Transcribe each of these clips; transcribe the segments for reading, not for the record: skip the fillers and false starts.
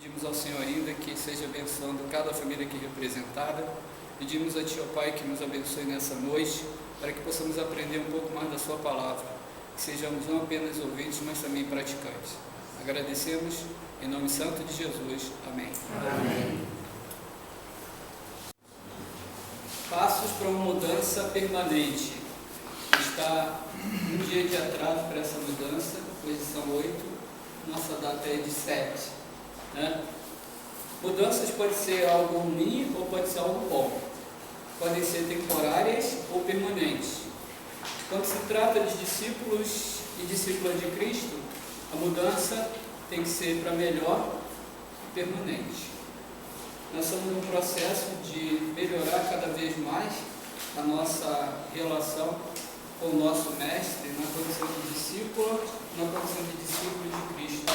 Pedimos ao Senhor ainda que seja abençoando cada família aqui representada. Pedimos a Ti, ó Pai, que nos abençoe nessa noite, para que possamos aprender um pouco mais da Sua palavra, que sejamos não apenas ouvintes, mas também praticantes. Agradecemos em nome santo de Jesus. Amém. Amém. Passos para uma mudança permanente. Está um dia de atraso para essa mudança, hoje são 8, nossa data é de 7. Mudanças pode ser algo ruim ou pode ser algo bom. Podem ser temporárias ou permanentes. Quando se trata de discípulos e discípulas de Cristo, a mudança tem que ser para melhor e permanente. Nós estamos num processo de melhorar cada vez mais a nossa relação com o nosso mestre na condição de discípulo, na condição de discípulo de Cristo.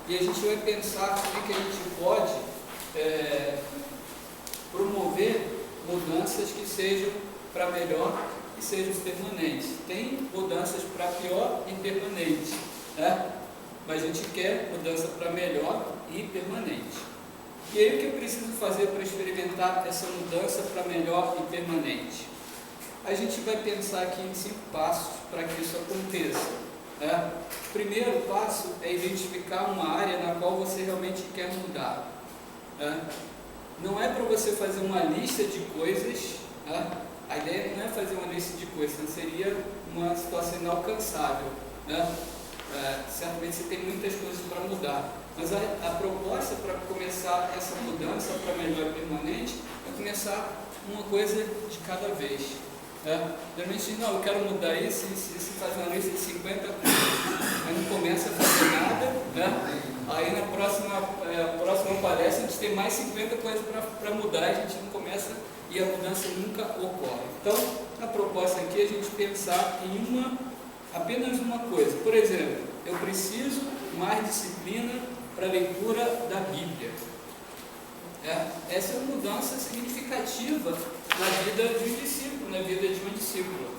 E a gente vai pensar como é que a gente pode promover mudanças que sejam para melhor e sejam permanentes. Tem mudanças para pior e permanente, mas a gente quer mudança para melhor e permanente. E aí o que eu preciso fazer para experimentar essa mudança para melhor e permanente? A gente vai pensar aqui em 5 passos para que isso aconteça. O primeiro passo é identificar uma área na qual você realmente quer mudar. Não é para você fazer uma lista de coisas, a ideia não é fazer uma lista de coisas, senão seria uma situação inalcançável. Certamente você tem muitas coisas para mudar, mas a proposta para começar essa mudança para melhor e permanente é começar uma coisa de cada vez. Geralmente, não, eu quero mudar isso, faz uma lista de 50 coisas, mas não começa a fazer nada, aí na próxima palestra a gente tem mais 50 coisas para mudar, a gente não começa e a mudança nunca ocorre. Então, a proposta aqui é a gente pensar em apenas uma coisa. Por exemplo, eu preciso mais disciplina para a leitura da Bíblia. Essa é uma mudança significativa na vida de um discípulo, na vida de uma discípula.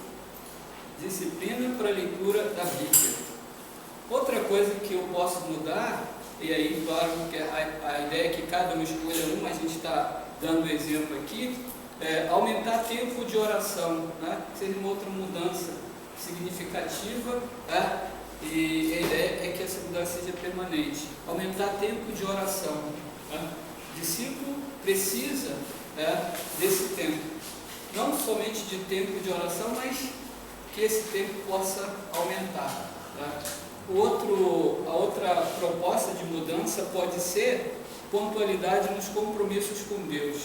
Disciplina para a leitura da Bíblia. Outra coisa que eu posso mudar, e aí claro que a ideia é que cada um escolha uma, a gente está dando exemplo aqui, é aumentar tempo de oração, seria uma outra mudança significativa, e a ideia é que essa mudança seja permanente. Aumentar tempo de oração. Discípulo precisa desse tempo, não somente de tempo de oração, mas que esse tempo possa aumentar. A outra proposta de mudança pode ser pontualidade nos compromissos com Deus.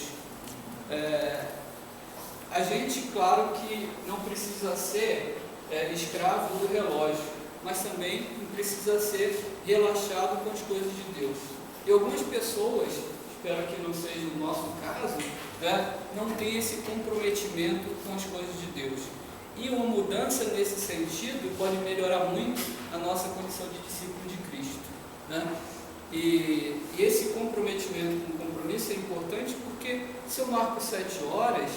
A gente, claro que não precisa ser escravo do relógio, mas também não precisa ser relaxado com as coisas de Deus. E algumas pessoas, espero que não seja o nosso caso, não tem esse comprometimento com as coisas de Deus. E uma mudança nesse sentido pode melhorar muito a nossa condição de discípulo de Cristo. E esse comprometimento com o compromisso é importante porque se eu marco 7 horas,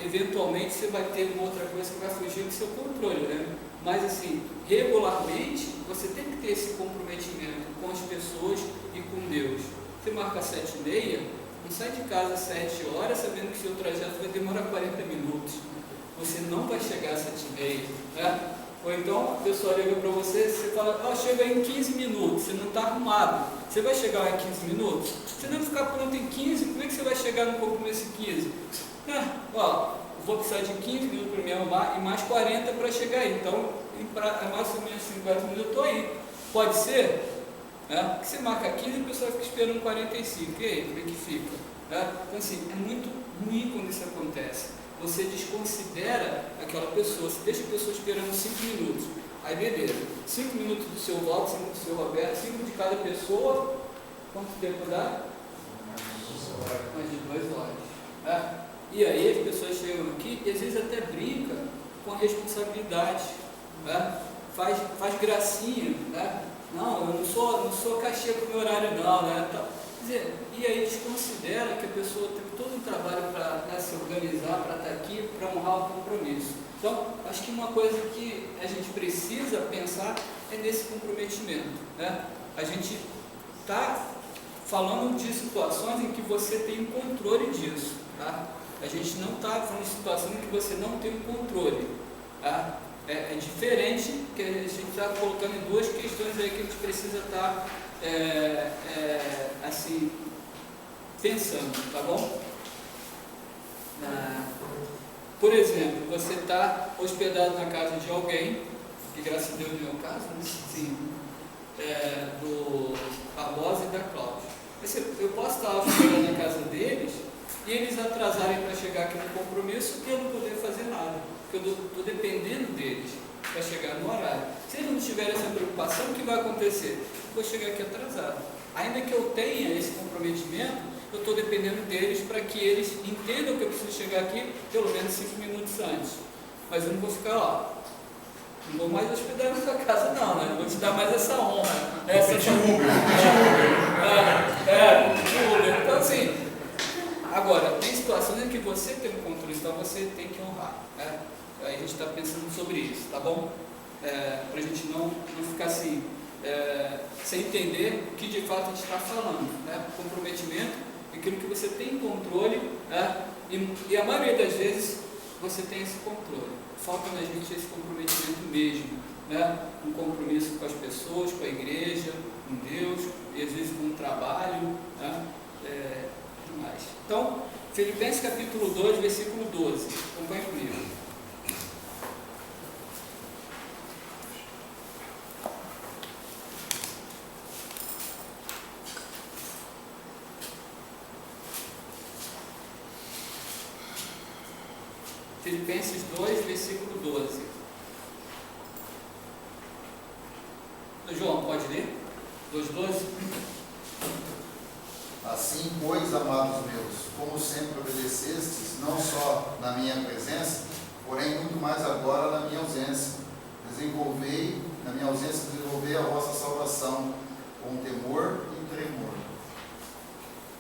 eventualmente você vai ter uma outra coisa que vai fugir do seu controle, Mas assim, regularmente, você tem que ter esse comprometimento com as pessoas e com Deus. Você marca 7h30, não sai de casa às 7 horas sabendo que seu trajeto vai demorar 40 minutos. Você não vai chegar às 7h30, Ou então a pessoa liga para você, você fala, chega em 15 minutos, você não está arrumado. Você vai chegar em 15 minutos? Se não ficar pronto em 15, como é que você vai chegar no compromisso em 15? Vou precisar de 15 minutos para me arrumar e mais 40 para chegar aí. Então, mais ou menos 50 minutos eu estou aí. Pode ser? Porque você marca 15 e a pessoa fica esperando 45. E aí, como é que fica? Então, assim, é muito ruim quando isso acontece. Você desconsidera aquela pessoa, você deixa a pessoa esperando 5 minutos. Aí, beleza. 5 minutos do seu Walter, 5 do seu Roberto, 5 de cada pessoa. Quanto tempo dá? Mais de 2 horas. E aí as pessoas chegam aqui e às vezes até brincam com a responsabilidade, faz gracinha, Não, eu não sou cachê com o meu horário não, Quer dizer, e aí desconsidera que a pessoa tem todo um trabalho para se organizar, para estar aqui, para honrar o compromisso. Então, acho que uma coisa que a gente precisa pensar é nesse comprometimento, A gente está falando de situações em que você tem controle disso, tá? A gente não está falando de situações em que você não tem controle, tá? É diferente, que a gente está colocando em duas questões aí que a gente precisa estar assim, pensando, tá bom? Por exemplo, você está hospedado na casa de alguém, que graças a Deus não é o caso, né? Sim, do Barbosa e da Cláudia. Eu posso estar hospedado na casa deles e eles atrasarem para chegar aqui no compromisso e eu não poder fazer nada, porque eu estou dependendo deles para chegar no horário. Se eles não tiverem essa preocupação, o que vai acontecer? Eu vou chegar aqui atrasado. Ainda que eu tenha esse comprometimento, eu estou dependendo deles para que eles entendam que eu preciso chegar aqui pelo menos 5 minutos antes. Mas eu não vou ficar lá. Não vou mais hospedar na sua casa, não, né? Não vou te dar mais essa honra. Uber. Então, assim, agora, tem situações em que você tem um controle, então você tem que honrar, né? Aí a gente está pensando sobre isso, tá bom? Para a gente não ficar assim, sem entender o que de fato a gente está falando, né? Comprometimento, aquilo que você tem controle, né? E a maioria das vezes você tem esse controle. Falta na gente esse comprometimento mesmo, né? Um compromisso com as pessoas, com a igreja, com Deus, e às vezes com o trabalho, né? Tudo mais. Então, Filipenses capítulo 2, versículo 12. Acompanhe comigo. Filipenses 2, versículo 12. João, pode ler? 2,12. Assim, pois, amados meus, como sempre obedecestes, não só na minha presença, porém muito mais agora na minha ausência, desenvolvei a vossa salvação com temor e tremor.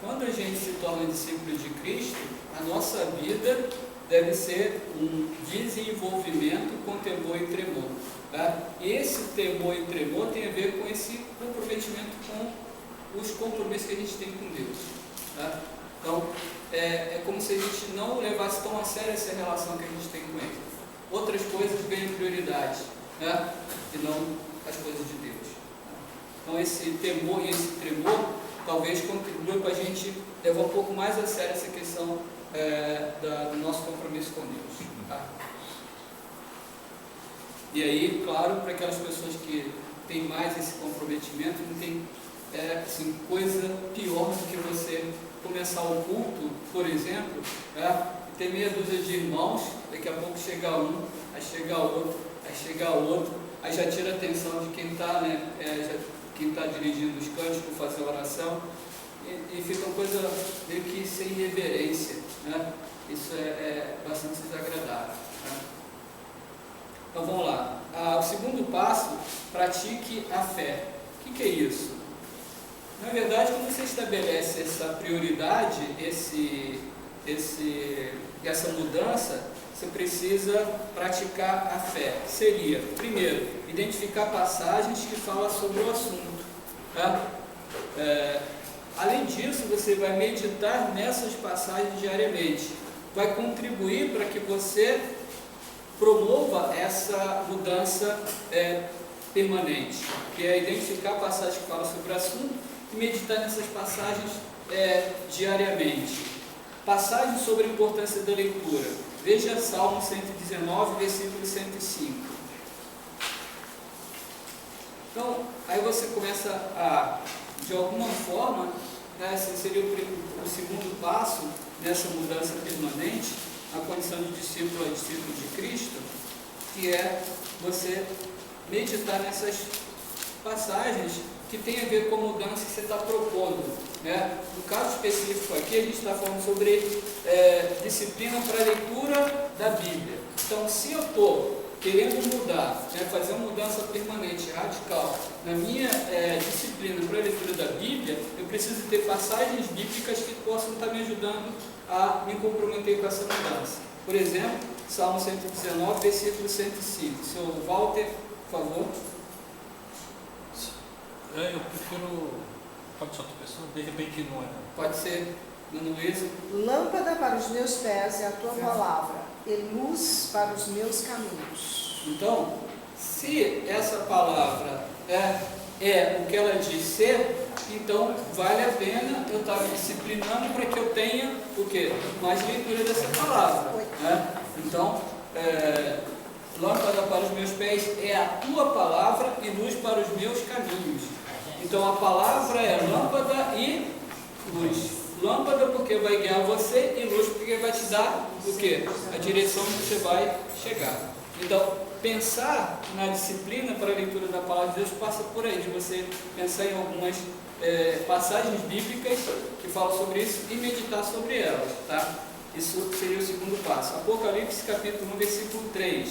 Quando a gente se torna discípulo de Cristo, a nossa vida deve ser um desenvolvimento com temor e tremor, tá? Esse temor e tremor tem a ver com esse comprometimento com os compromissos que a gente tem com Deus, tá? Então, é como se a gente não levasse tão a sério essa relação que a gente tem com Ele. Outras coisas ganham prioridade, né? E não as coisas de Deus. Então, esse temor e esse tremor talvez contribua para a gente levar um pouco mais a sério essa questão do nosso compromisso com Deus, tá? E aí, claro, para aquelas pessoas que têm mais esse comprometimento, não tem assim, coisa pior do que você começar o culto, por exemplo, e ter meia dúzia de irmãos, daqui a pouco chega um, aí chega outro, aí chega outro, aí já tira a atenção de quem está, né, quem está dirigindo os cânticos, fazer a oração, e fica uma coisa meio que sem reverência, né? Isso é bastante desagradável, né? Então vamos lá. O segundo passo, pratique a fé. O que é isso? Na verdade, quando você estabelece essa prioridade, essa mudança, você precisa praticar a fé. Seria, primeiro, identificar passagens que falam sobre o assunto, tá? Além disso, você vai meditar nessas passagens diariamente. Vai contribuir para que você promova essa mudança permanente, que é identificar passagens que falam sobre o assunto e meditar nessas passagens diariamente. Passagens sobre a importância da leitura. Veja Salmo 119, versículo 105. Então, aí você começa a, de alguma forma, esse seria o segundo passo nessa mudança permanente, a condição de discípulo a discípulo de Cristo, que é você meditar nessas passagens que tem a ver com a mudança que você está propondo, né? No caso específico aqui, a gente está falando sobre disciplina para a leitura da Bíblia. Então, se eu estou querendo mudar, né, fazer uma mudança permanente, radical, na minha disciplina para a leitura da Bíblia, eu preciso ter passagens bíblicas que possam estar me ajudando a me comprometer com essa mudança. Por exemplo, Salmo 119, versículo 105. Seu Walter, por favor. Eu prefiro Pode ser outra pessoa? De repente não é. Pode ser, Ana Luísa? Lâmpada para os meus pés é a tua palavra, e luz para os meus caminhos. Então, se essa palavra é o que ela diz ser, então vale a pena eu estar me disciplinando para que eu tenha o quê? Mais leitura dessa palavra. Né? Então, lâmpada para os meus pés é a tua palavra e luz para os meus caminhos. Então a palavra é lâmpada e luz. Lâmpada porque vai guiar você e luz porque vai te dar o quê? A direção que você vai chegar. Então, pensar na disciplina para a leitura da palavra de Deus passa por aí, de você pensar em algumas passagens bíblicas que falam sobre isso e meditar sobre elas, tá? Isso seria o segundo passo. Apocalipse capítulo 1, versículo 3.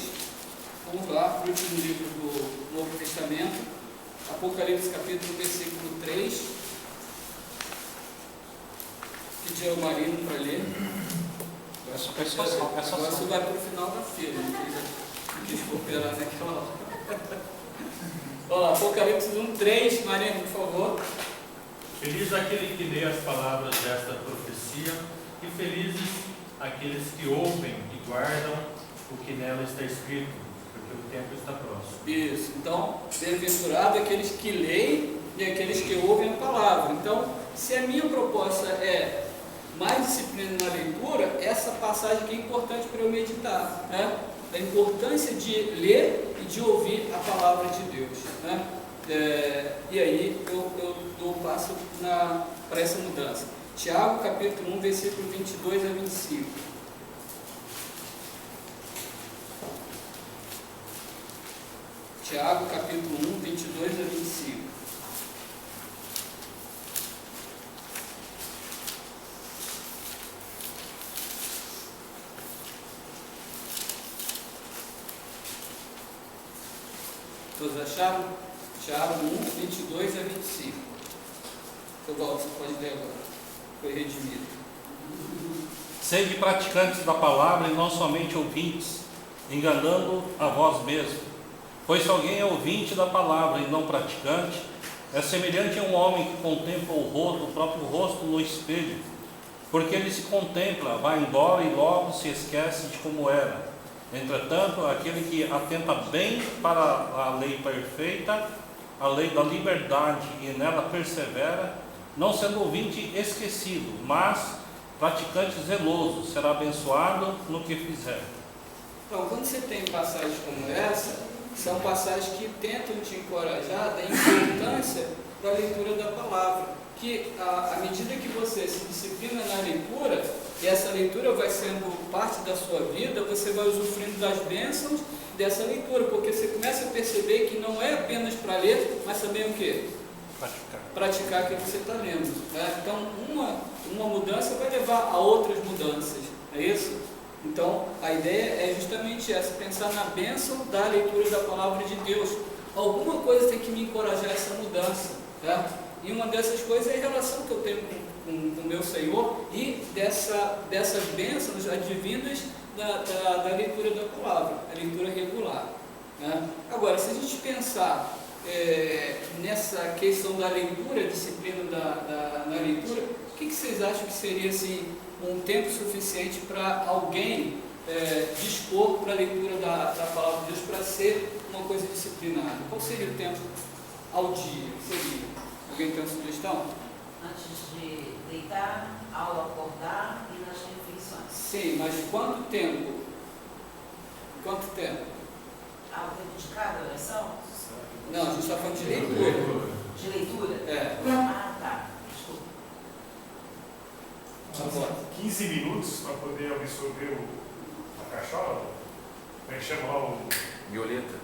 Vamos lá para o último livro do Novo Testamento. Apocalipse capítulo 1, versículo 3. Pedir ao Marino para ler. Agora você vai para o final da feira. Não quis cooperar naquela hora. Olha lá, Apocalipse 1, 3. Marino, por favor. Feliz aquele que lê as palavras desta profecia, e felizes aqueles que ouvem e guardam o que nela está escrito, porque o tempo está próximo. Isso, então, bem-aventurado aqueles que leem e aqueles que ouvem a palavra. Então, se a minha proposta é mais disciplina na leitura, essa passagem aqui é importante para eu meditar, né? A importância de ler e de ouvir a palavra de Deus, né? E aí eu dou um passo para essa mudança. Tiago capítulo 1, versículo 22 a 25. Tiago capítulo 1, 22 a 25. Todos acharam? Tiago 1, 22 a 25. Eu volto, você pode ler agora. Foi redimido. Sede praticantes da palavra e não somente ouvintes, enganando a vós mesmos. Pois se alguém é ouvinte da palavra e não praticante, é semelhante a um homem que contempla o próprio rosto no espelho. Porque ele se contempla, vai embora e logo se esquece de como era. Entretanto, aquele que atenta bem para a lei perfeita, a lei da liberdade, e nela persevera, não sendo ouvinte esquecido, mas praticante zeloso, será abençoado no que fizer. Então, quando você tem passagens como essa, são passagens que tentam te encorajar da importância da leitura da palavra. Que à medida que você se disciplina na leitura, e essa leitura vai sendo parte da sua vida, você vai usufruindo das bênçãos dessa leitura, porque você começa a perceber que não é apenas para ler, mas também o quê? Praticar aquilo que você está lendo, né? Então, uma mudança vai levar a outras mudanças, é isso? Então, a ideia é justamente essa, pensar na bênção da leitura da palavra de Deus. Alguma coisa tem que me encorajar a essa mudança, tá? E uma dessas coisas é a relação que eu tenho com o meu Senhor e dessas bênçãos advindas da leitura da palavra, a leitura regular, né? Agora, se a gente pensar nessa questão da leitura, disciplina na leitura, o que vocês acham que seria assim, um tempo suficiente para alguém dispor para a leitura da palavra de Deus para ser uma coisa disciplinada? Qual seria o tempo ao dia? Alguém tem uma sugestão? Antes de deitar, ao acordar e nas refeições. Sim, mas quanto tempo? Quanto tempo? O tempo de cada oração? Não, a gente está falando de leitura. De leitura? É. Tá. Desculpa. Agora. 15 minutos para poder absorver a cachola? Como é que chama lá o... Violeta.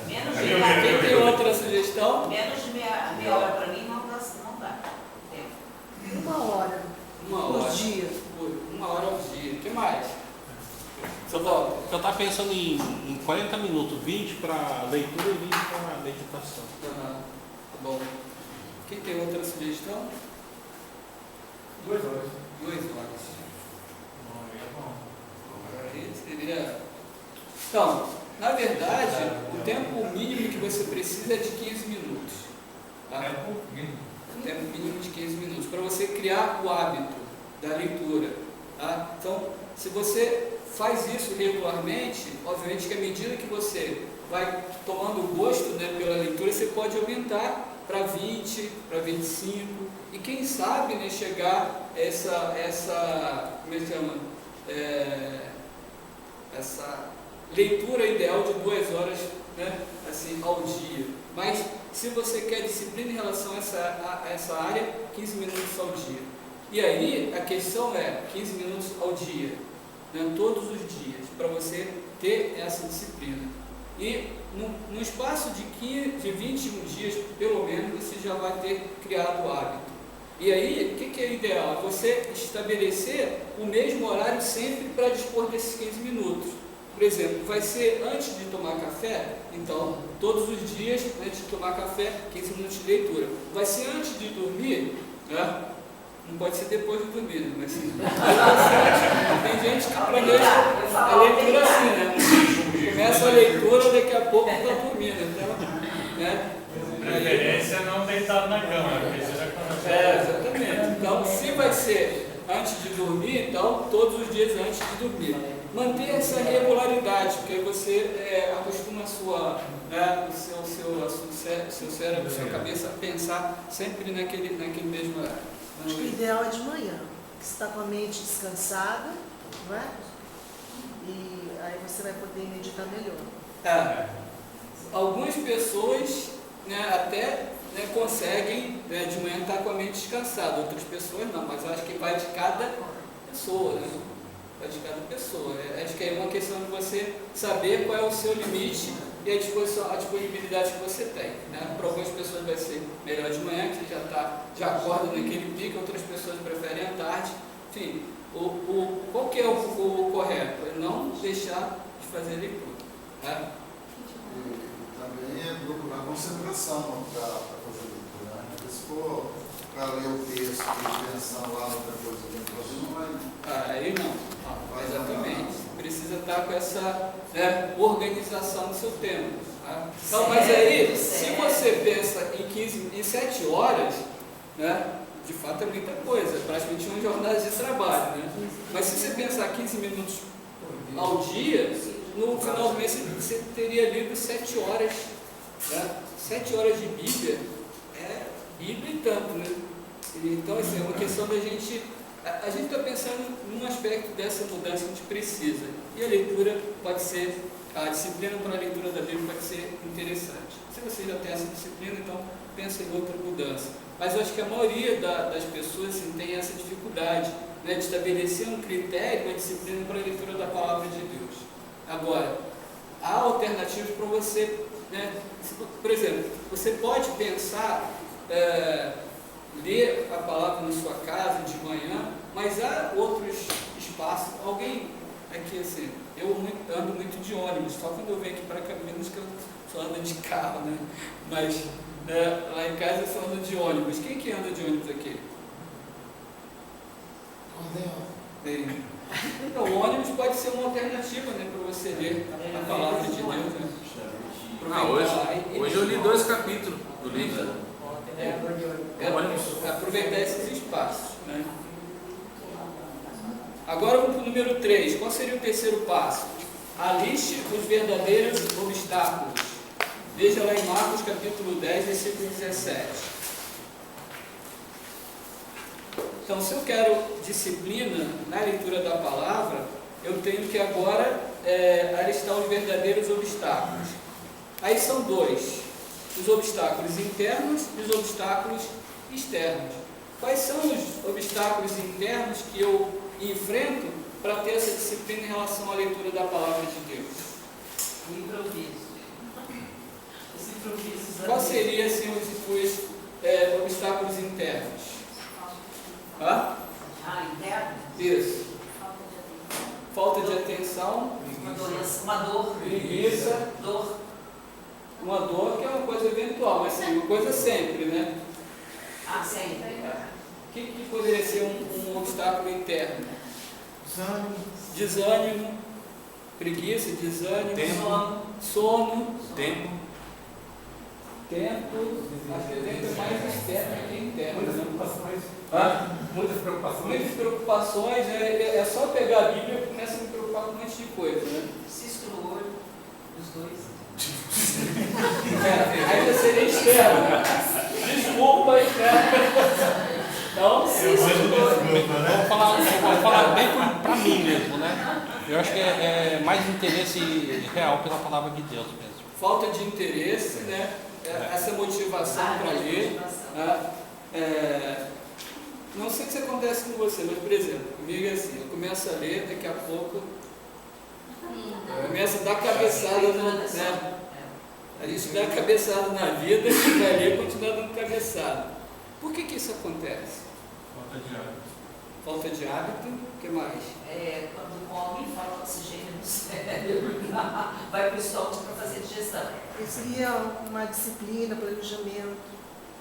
Menos de Quem tem outra sugestão? Menos de meia hora para mim não dá. Uma hora. Por dia. Uma hora ao dia. O que mais? Eu estava pensando em 40 minutos, 20 para leitura e 20 para meditação. Tá bom. Quem tem outra sugestão? 2 horas. 2 horas. Seria... Então, na verdade, o tempo mínimo que você precisa é de 15 minutos. Tá? É um pouquinho. Tempo mínimo de 15 minutos, para você criar o hábito da leitura. Tá? Então, se você faz isso regularmente, obviamente que à medida que você vai tomando gosto, né, pela leitura, você pode aumentar para 20, para 25, e quem sabe, né, chegar a como é que chama? Essa leitura ideal de 2 horas, né, assim, ao dia. Mas se você quer disciplina em relação a essa área, 15 minutos ao dia. E aí a questão é 15 minutos ao dia, né, todos os dias, para você ter essa disciplina. E no espaço de 21 dias, pelo menos, você já vai ter criado o hábito. E aí, o que é ideal? Você estabelecer o mesmo horário sempre para dispor desses 15 minutos. Por exemplo, vai ser antes de tomar café, então, todos os dias, antes de tomar café, 15 minutos de leitura. Vai ser antes de dormir, né? Não pode ser depois de dormir, né? Mas sim. Tem gente que planeja a leitura assim, né? Começa a leitura, daqui a pouco está dormindo. Então, né? Preferência não deitado na cama, porque você já começa. Exatamente. Então, se vai ser antes de dormir, então, todos os dias antes de dormir. Manter essa regularidade, porque aí você acostuma o seu cérebro, a sua cabeça a pensar sempre naquele mesmo horário. Acho que o ideal é de manhã, que você está com a mente descansada, não é? E aí você vai poder meditar melhor. Algumas pessoas, né, até, né, conseguem, né, de manhã estar com a mente descansada, outras pessoas não, mas eu acho que vai de cada pessoa, né? Vai de cada pessoa. Acho que é uma questão de você saber qual é o seu limite e a disponibilidade que você tem, né? Para algumas pessoas vai ser melhor de manhã, que você já acorda naquele pico, outras pessoas preferem à tarde. Enfim, qual que é o correto? É não deixar de fazer leitura. Né? E também é procurar concentração para fazer leitura. Né? Porque se for para ler o texto e pensando lá outra coisa dentro, você não vai. Aí não. Exatamente. Precisa estar com essa, né, organização do seu tempo. Tá? Então, mas aí, se você pensa em 7 horas, né, de fato é muita coisa, é praticamente uma jornada de trabalho. Né? Mas se você pensar 15 minutos ao dia, no final do mês você teria lido 7 horas. Né? 7 horas de Bíblia é Bíblia e tanto. Né? Então, assim, é uma questão da gente. A gente está pensando num aspecto dessa mudança que a gente precisa. E a leitura pode ser, a disciplina para a leitura da Bíblia pode ser interessante. Se você já tem essa disciplina, então pensa em outra mudança. Mas eu acho que a maioria das pessoas, assim, tem essa dificuldade, né, de estabelecer um critério, uma disciplina para a leitura da palavra de Deus. Agora, há alternativas para você, né, por exemplo, você pode pensar, ler a palavra na sua casa de manhã, mas há outros espaços. Alguém aqui, assim, eu ando muito de ônibus, só quando eu venho aqui para Campinas que eu só ando de carro, né? Mas, né, lá em casa eu só ando de ônibus. Quem que anda de ônibus aqui? Tem. Então, o ônibus pode ser uma alternativa, né, para você ler a palavra de Deus. Né? Hoje eu li 2 capítulos do livro. Aproveitar esses espaços. Né? Agora vamos para o número 3. Qual seria o terceiro passo? Aliste os verdadeiros obstáculos. Veja lá em Marcos capítulo 10, versículo 17. Então, se eu quero disciplina na leitura da palavra, eu tenho que agora alistar os verdadeiros obstáculos. Aí são 2. Os obstáculos internos e os obstáculos externos. Quais são os obstáculos internos que eu enfrento para ter essa disciplina em relação à leitura da palavra de Deus? O improviso. Os improvisos. Quais seriam, assim, os obstáculos internos? Interno? Isso. Falta de atenção. Uma doença, uma dor. Preguiça. Dor. Uma dor que é uma coisa eventual, mas sim, uma coisa sempre, né? Sempre. O que poderia ser um obstáculo interno? Desânimo, preguiça, desânimo, Tempo. sono, Tempo. tempo, acho que o tempo é mais externo que interno. Muitas Né? preocupações. Hã? Muitas preocupações. Muitas preocupações, é só pegar a Bíblia e começa a me preocupar com um monte de coisa, né? Cisco no olho, os dois. Ainda seria externo. Desculpa, externo. Então, Vou falar bem para mim mesmo, né? Eu acho que é mais interesse real pela palavra de Deus mesmo. falta de interesse, né? Essa motivação para ler. Não sei se acontece com você, mas, por exemplo, comigo é assim, eu começo a ler, daqui a pouco começa a dar cabeçada, né? A gente dá cabeçada na vida e vai ler e continua dando cabeçada. Por que isso acontece? Falta de hábito. Falta de hábito, o que mais? Quando come, falta oxigênio no cérebro, vai para o estômago para fazer digestão. Seria uma disciplina, planejamento.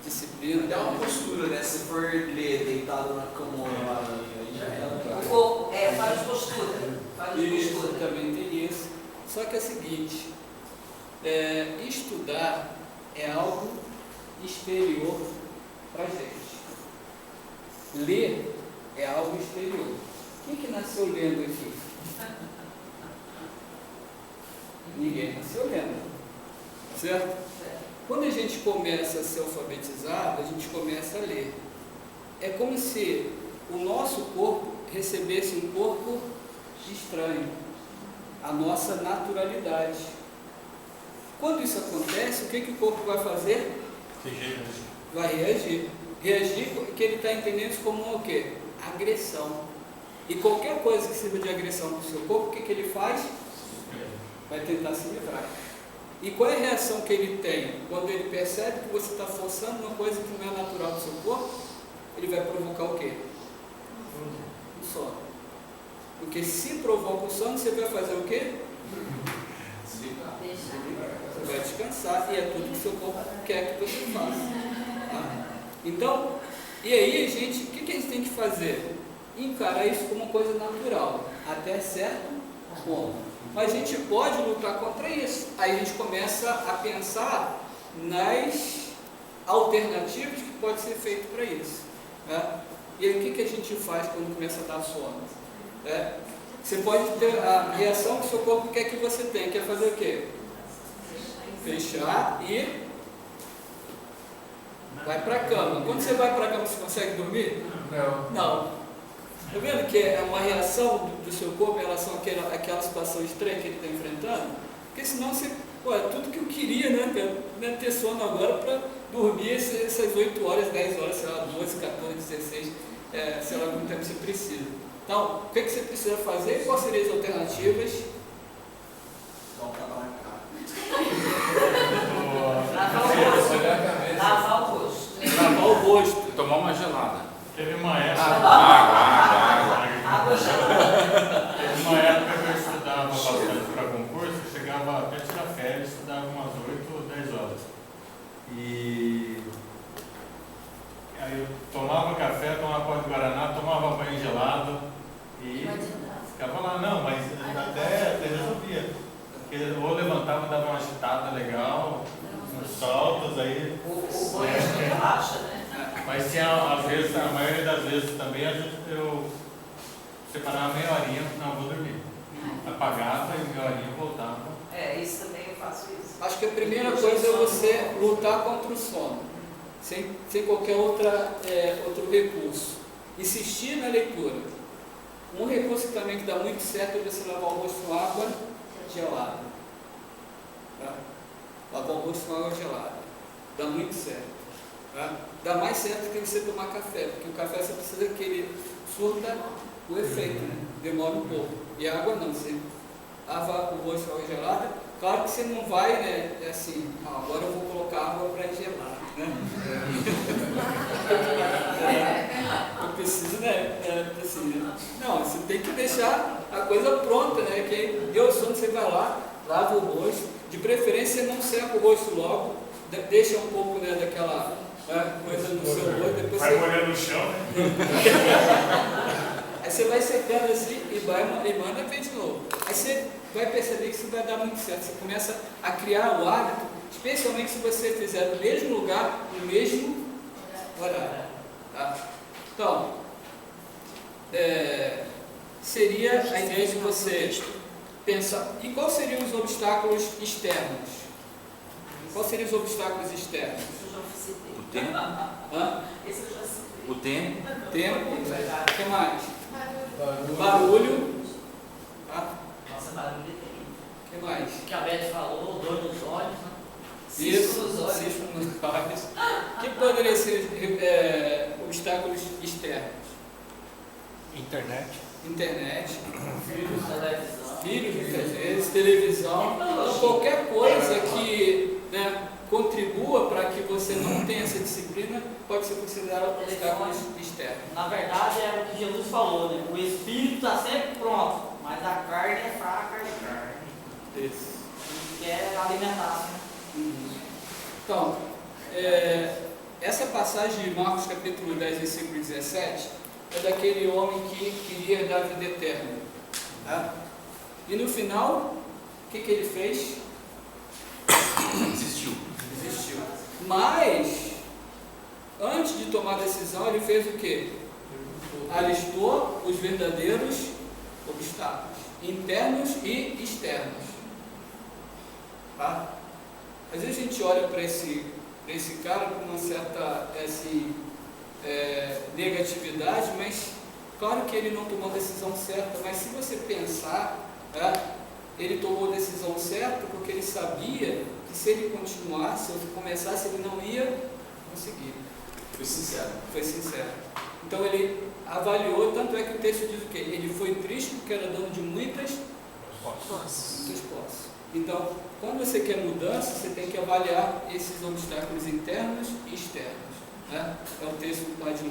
Disciplina. Dá uma postura, né? Se for ler deitado na cama, aí já era. O corpo, fala de postura. Fala de Isso, postura. também tem isso. Só que é o seguinte, estudar é algo exterior para a gente. Ler é algo exterior. Quem que nasceu lendo aqui? Ninguém nasceu lendo. Certo? Quando a gente começa a ser alfabetizado, a gente começa a ler. É como se o nosso corpo recebesse um corpo estranho, a nossa naturalidade. Quando isso acontece, o que o corpo vai fazer? Vai reagir. Reagir que ele está entendendo isso como o quê? Agressão. E qualquer coisa que sirva de agressão para o seu corpo, o que ele faz? Vai tentar se livrar. E qual é a reação que ele tem? Quando ele percebe que você está forçando uma coisa que não é natural do seu corpo, ele vai provocar o quê? O sono. Porque se provoca o sono, você vai fazer o quê? Você vai descansar, e é tudo que o seu corpo quer que você faça. Tá? Então, e aí o que a gente tem que fazer? Encarar isso como uma coisa natural, até certo ponto. Mas a gente pode lutar contra isso. Aí a gente começa a pensar nas alternativas que pode ser feito para isso. Né? E aí o que a gente faz quando começa a dar sono? Você pode ter a reação que o seu corpo quer que você tenha. Quer fazer o quê? Fechar e vai para a cama. Quando você vai para a cama, você consegue dormir? Não. Está vendo que é uma reação do seu corpo em relação àquela situação estranha que ele está enfrentando? Porque senão você, tudo que eu queria, né, ter sono agora para dormir essas 8 horas, 10 horas, sei lá, 12, 14, 16, sei lá quanto tempo você precisa. Então, o que você precisa fazer? Quais seriam as alternativas? Lavar o rosto. Lavar o rosto. Tomar uma gelada. Teve uma época. Água gelada. Teve uma época que eu estudava bastante para concurso, eu chegava até tirar férias, estudava umas 8 ou 10 horas. E aí eu tomava café, tomava pó de guaraná, tomava banho gelado e ficava lá. Não, mas até resolvia. Porque ou levantava, dava uma agitada legal, uns saltos, aí. O banho relaxa, né? Mas tinha, às vezes, a maioria das vezes também, eu separava meia horinha, não, vou dormir. Apagava e meia horinha voltava. Isso também eu faço isso. Acho que a primeira coisa é você lutar contra o sono, sem qualquer outro recurso. Insistir na leitura. Um recurso também que dá muito certo é você lavar o rosto com água gelada. Tá? Lavar o rosto com água gelada. Dá muito certo. Tá? Dá mais certo que você tomar café, porque o café você precisa que ele surta o efeito, né? Demora um pouco. E a água não, você lava o rosto com água gelada. Claro que você não vai, né? Assim, agora eu vou colocar água para gelar, né? Eu preciso, né? Assim, não, você tem que deixar a coisa pronta, né? Que aí deu sono, você vai lá, lava o rosto. De preferência, você não seca o rosto logo, deixa um pouco, né, daquela coisa no seu rosto. Depois vai você molhando no chão, né? Aí você vai secando assim e manda ver de novo. Aí você vai perceber que isso vai dar muito certo. Você começa a criar o hábito especialmente se você fizer no mesmo lugar, no mesmo horário. Tá? Então, seria a ideia de você pensar, e quais seriam os obstáculos externos? Quais seriam os obstáculos externos? O tempo. Hã? Esse eu já citei. O tempo. Tempo. O que mais? Barulho. Tá? Nossa, barulho é terrível. O que mais? O que a Beth falou, dor nos olhos, né? Cisco nos olhos. cisco nos olhos. O que poderia ser obstáculos externos? Internet. Internet, Televisão. vídeos muitas vezes, televisão, então, qualquer coisa que, né, contribua para que você não tenha essa disciplina pode ser considerado obstáculos externos. Na verdade, é o que Jesus falou, né? O espírito está sempre pronto, mas a carne é fraca de carne. Isso. E quer alimentar, né? Então, essa passagem de Marcos capítulo 10, versículo 17, é daquele homem que queria dar vida eterna. Tá? E no final, o que ele fez? Desistiu. Desistiu. Mas, antes de tomar a decisão, ele fez o quê? Alistou os verdadeiros obstáculos, internos e externos. Tá? Às vezes a gente olha para esse cara com uma certa negatividade, mas claro que ele não tomou a decisão certa, mas se você pensar, ele tomou a decisão certa porque ele sabia que se ele continuasse ou começasse, ele não ia conseguir. Foi sincero. Foi sincero. Então ele avaliou, tanto é que o texto diz o quê? Ele foi triste porque era dono de muitas posses. Então, quando você quer mudança, você tem que avaliar esses obstáculos internos e externos. Né? É o texto lá de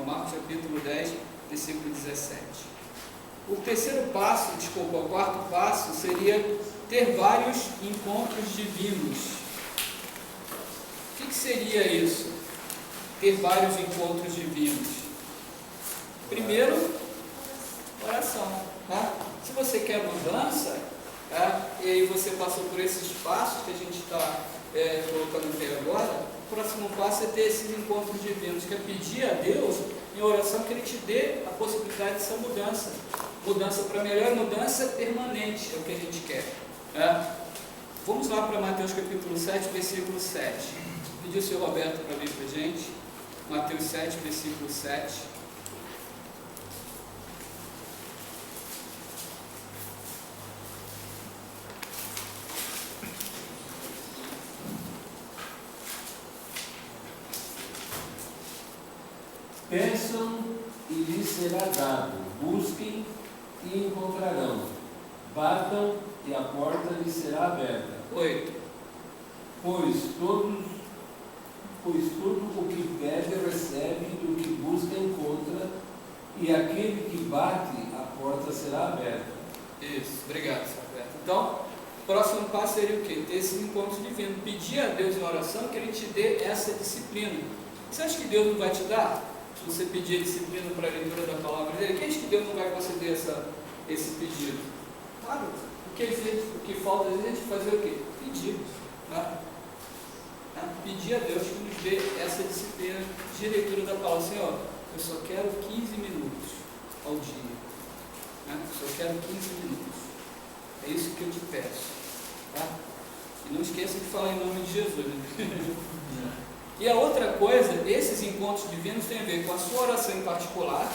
Marcos capítulo 10, versículo 17. O quarto passo seria ter vários encontros divinos. O que seria isso? Ter vários encontros divinos. Primeiro, oração. Tá? Se você quer mudança, e aí você passou por esses passos que a gente está colocando até agora, o próximo passo é ter esses encontros divinos, que é pedir a Deus em oração que Ele te dê a possibilidade dessa mudança. Mudança para melhor, mudança permanente, é o que a gente quer. Vamos lá para Mateus capítulo 7, versículo 7. Pedi o senhor Roberto para ler para a gente. Mateus 7, versículo 7. Peçam e lhes será dado, busquem e encontrarão, batam e a porta lhes será aberta. 8. Pois tudo o que pede recebe, e o que busca encontra, e aquele que bate, a porta será aberta. Isso, obrigado, senhor Roberto. Então, o próximo passo seria o quê? Ter esses encontros divinos. Pedir a Deus em oração que Ele te dê essa disciplina. Você acha que Deus não vai te dar? Se você pedir a disciplina para a leitura da palavra dele, quem acha que Deus não vai conceder esse pedido? Claro, o que falta às vezes é a gente fazer o quê? Pedir. Pedir a Deus que nos dê essa disciplina de leitura da palavra. Senhor, eu só quero 15 minutos ao dia. Eu só quero 15 minutos. É isso que eu te peço. Tá? E não esqueça de falar em nome de Jesus. Né? E a outra coisa, esses encontros divinos têm a ver com a sua oração em particular,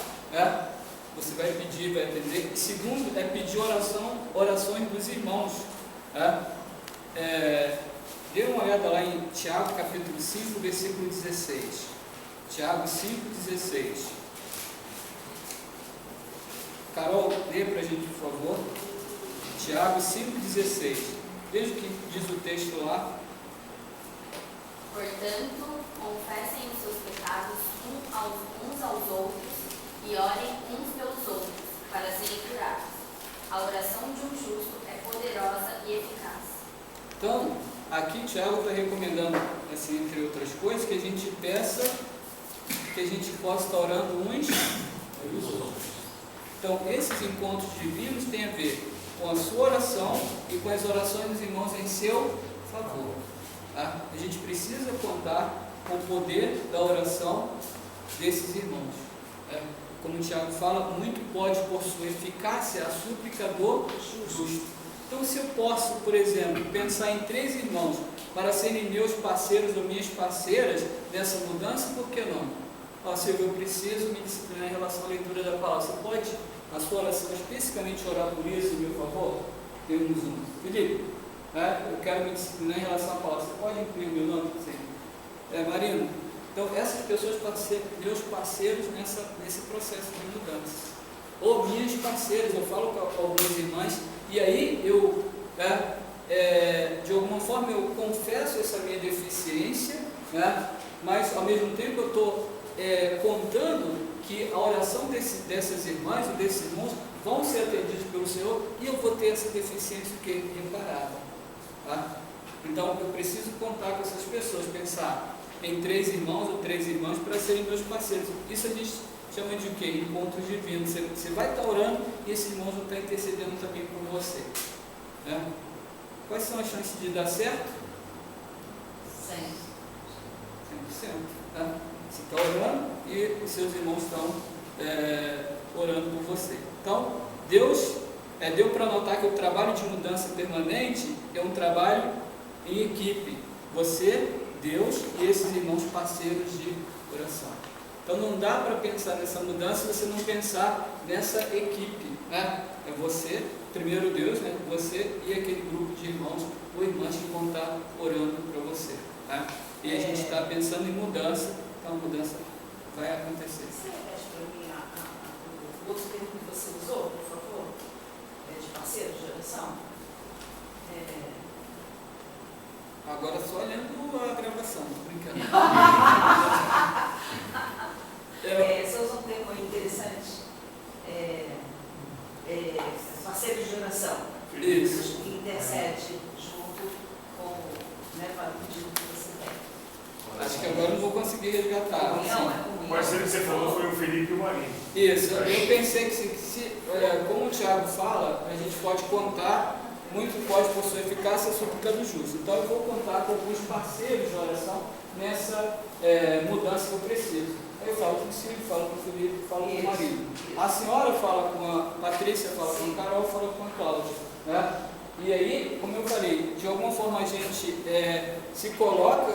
você vai pedir, vai atender. E segundo, é pedir orações dos irmãos. Dê uma olhada lá em Tiago capítulo 5, versículo 16. Tiago 5, 16. Carol, lê para a gente, por favor. Tiago 5, 16. Veja o que diz o texto lá. Portanto, confessem os seus pecados uns aos outros e orem uns pelos outros, para serem curados. A oração de um justo é poderosa e eficaz. Então, aqui Tiago está recomendando, assim, entre outras coisas, que a gente peça, que a gente possa estar orando uns pelos outros. Então, esses encontros divinos têm a ver com a sua oração e com as orações dos irmãos em seu favor. Tá? A gente precisa contar com o poder da oração desses irmãos. Como o Tiago fala, muito pode por sua eficácia a súplica do justo. Então, se eu posso, por exemplo, pensar em 3 irmãos para serem meus parceiros ou minhas parceiras nessa mudança, por que não? Silvio, eu preciso me disciplinar em relação à leitura da palavra. Você pode, na sua oração, especificamente orar por isso, meu favor? Temos um. Felipe, eu quero me disciplinar em relação à palavra. Você pode incluir o meu nome? Sim. Marina. Então, essas pessoas podem ser meus parceiros nesse processo de mudança. Ou minhas parceiras, eu falo com algumas irmãs, e aí eu, de alguma forma, eu confesso essa minha deficiência, mas ao mesmo tempo eu estou contando que a oração dessas irmãs e desses irmãos vão ser atendidos pelo Senhor e eu vou ter essa deficiência reparada. Tá? Então eu preciso contar com essas pessoas, pensar em 3 irmãos ou 3 irmãs para serem meus parceiros. Isso a gente chama de o quê? Encontros divinos. Você vai estar orando e esses irmãos vão estar intercedendo também por você. Quais são as chances de dar certo? 100%. Tá? Você está orando e os seus irmãos estão orando por você. Então, deu para notar que o trabalho de mudança permanente é um trabalho em equipe. Você, Deus e esses irmãos parceiros de oração. Então, não dá para pensar nessa mudança se você não pensar nessa equipe. É você, primeiro Deus, você e aquele grupo de irmãos ou irmãs que vão estar orando para você. E a gente está pensando em mudança. Então a mudança vai acontecer. Você repete para mim o outro termo que você usou, por favor? De parceiro de oração? Agora só olhando a gravação, brincando. Você usa um termo interessante. Parceiro de oração. Isso. Que intercede junto com para o pedido que você tem. Acho que agora eu não vou conseguir resgatar. O parceiro que você falou foi o Felipe e o Marinho. Isso, eu pensei que como o Tiago fala, a gente pode contar, muito pode por sua eficácia a súplica do justo. Então eu vou contar com alguns parceiros de oração nessa mudança que eu preciso. Aí eu falo com o Silvio, falo com o Felipe, falo com o Marinho. A senhora fala com a Patrícia, fala com a Carol, fala com a Cláudia. E aí, como eu falei, de alguma forma a gente se coloca,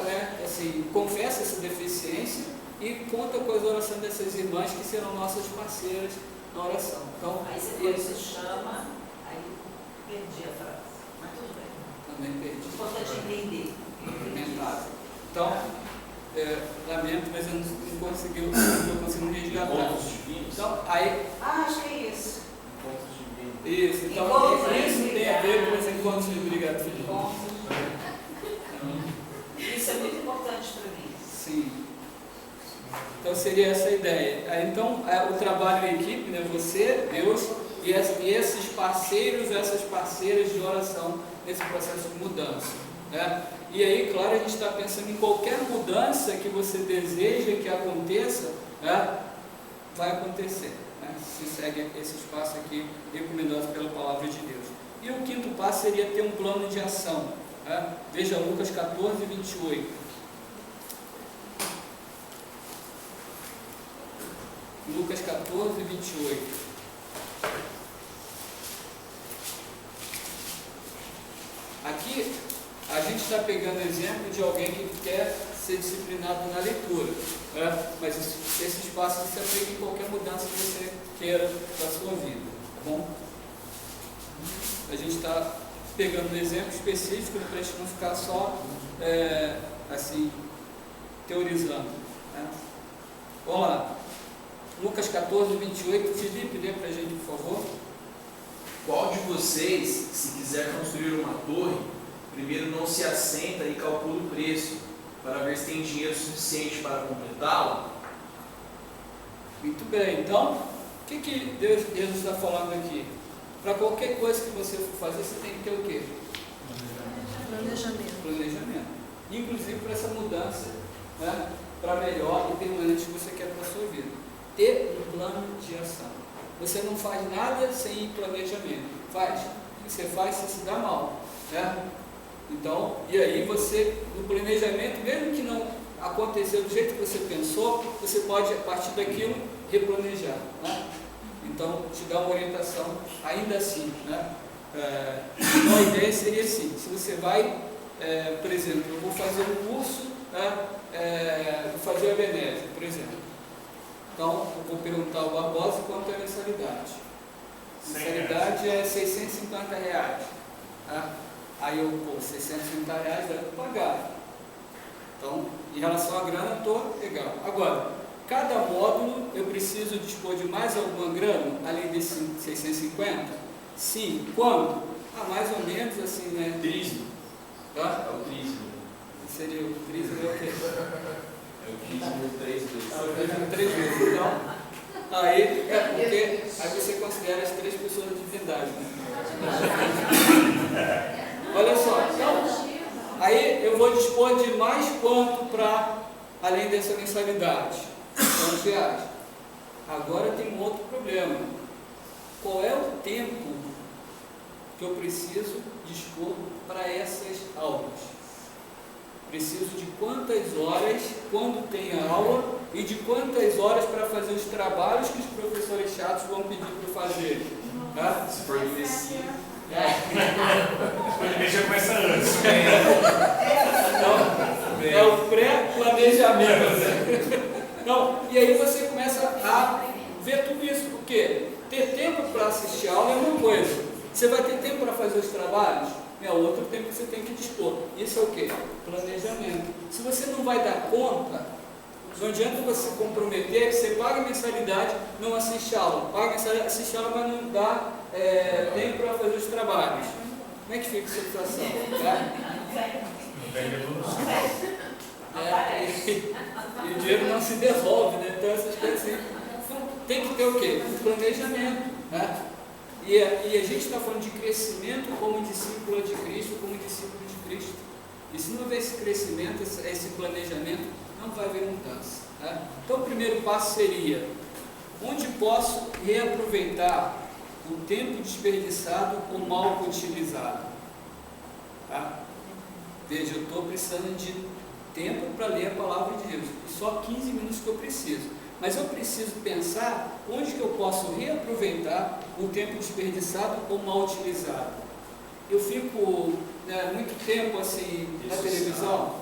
confessa essa deficiência e conta com as orações dessas irmãs que serão nossas parceiras na oração. Então, aí você chama, aí perdi a frase, mas tudo bem. Também perdi. Importante entender. Então, lamento, mas eu não consigo resgatar. Encontros divinos. Então, aí... acho que é isso. Encontros divinos. Isso, então isso tem a ver com os encontros de obrigado, Felipe. Isso é muito importante para mim. Sim. Então seria essa a ideia. Então o trabalho em equipe, você, Deus e esses parceiros, essas parceiras de oração nesse processo de mudança. E aí, claro, a gente está pensando em qualquer mudança que você deseja que aconteça, vai acontecer. Se segue esse espaço aqui recomendado pela palavra de Deus. E o 5º passo seria ter um plano de ação. Veja Lucas 14, 28. Lucas 14, 28. Aqui a gente está pegando exemplo de alguém que quer ser disciplinado na leitura, mas esse espaço se aplica em qualquer mudança que você queira da sua vida, tá bom? A gente está pegando um exemplo específico para a gente não ficar só teorizando. Vamos lá. Lucas 14, 28. Felipe, lê para a gente, por favor. Qual de vocês, se quiser construir uma torre, primeiro não se assenta e calcula o preço, para ver se tem dinheiro suficiente para completá-la? Muito bem. Então, o que Deus está falando aqui? Para qualquer coisa que você for fazer, você tem que ter o quê? Planejamento. Inclusive para essa mudança, para melhor e permanente que você quer para a sua vida. Ter um plano de ação. Você não faz nada sem planejamento. Você faz, se se dá mal. Então, e aí você, no planejamento, mesmo que não aconteceu do jeito que você pensou, você pode, a partir daquilo, replanejar, né? Então, te dá uma orientação ainda assim, né? Então, a ideia seria assim: se você vai, por exemplo, eu vou fazer um curso, né? Vou fazer o Ebenezer, por exemplo. Então, eu vou perguntar ao Barbosa quanto é a mensalidade. A mensalidade é R$650. Tá? Aí eu, R$650 dá para pagar. Então, em relação à grana, estou legal. Agora, cada módulo eu preciso dispor de mais alguma grana, além desses 650? Sim. Quanto? Mais ou menos assim, né? Trízimo. Tá? É o trízimo. Seria o trízimo, é o quê? É o trízimo 3 vezes. É o trízimo 3 vezes. Então, aí porque aí você considera as 3 pessoas de divindade, né? Olha só, então, aí eu vou dispor de mais quanto para, além dessa mensalidade? R$100. Agora tem um outro problema. Qual é o tempo que eu preciso dispor para essas aulas? Preciso de quantas horas, quando tem a aula, e de quantas horas para fazer os trabalhos que os professores chatos vão pedir para fazer. Tá? Se for endurecido. Ele já começa antes. Então, é o pré-planejamento. Então, e aí você começa a ver tudo isso, porque ter tempo para assistir a aula é uma coisa. Você vai ter tempo para fazer os trabalhos? É outro tempo que você tem que dispor. Isso é o quê? Planejamento. Se você não vai dar conta, não adianta você comprometer, você paga a mensalidade, não assiste a aula. Paga a mensalidade, assiste a aula, mas não dá tempo para fazer os trabalhos. Como é que fica essa situação? E o dinheiro não se devolve, né? Então essas coisas assim. Então, tem que ter o quê? Um planejamento, né? E a gente está falando de crescimento como discípulo de Cristo, como discípulo de Cristo. E se não houver esse crescimento, esse planejamento, não vai haver mudança. Tá? Então o primeiro passo seria: onde posso reaproveitar o tempo desperdiçado ou mal utilizado? Tá? Veja, eu estou precisando de tempo para ler a palavra de Deus. E só 15 minutos que eu preciso. Mas eu preciso pensar onde que eu posso reaproveitar o tempo desperdiçado ou mal utilizado. Eu fico muito tempo assim na televisão.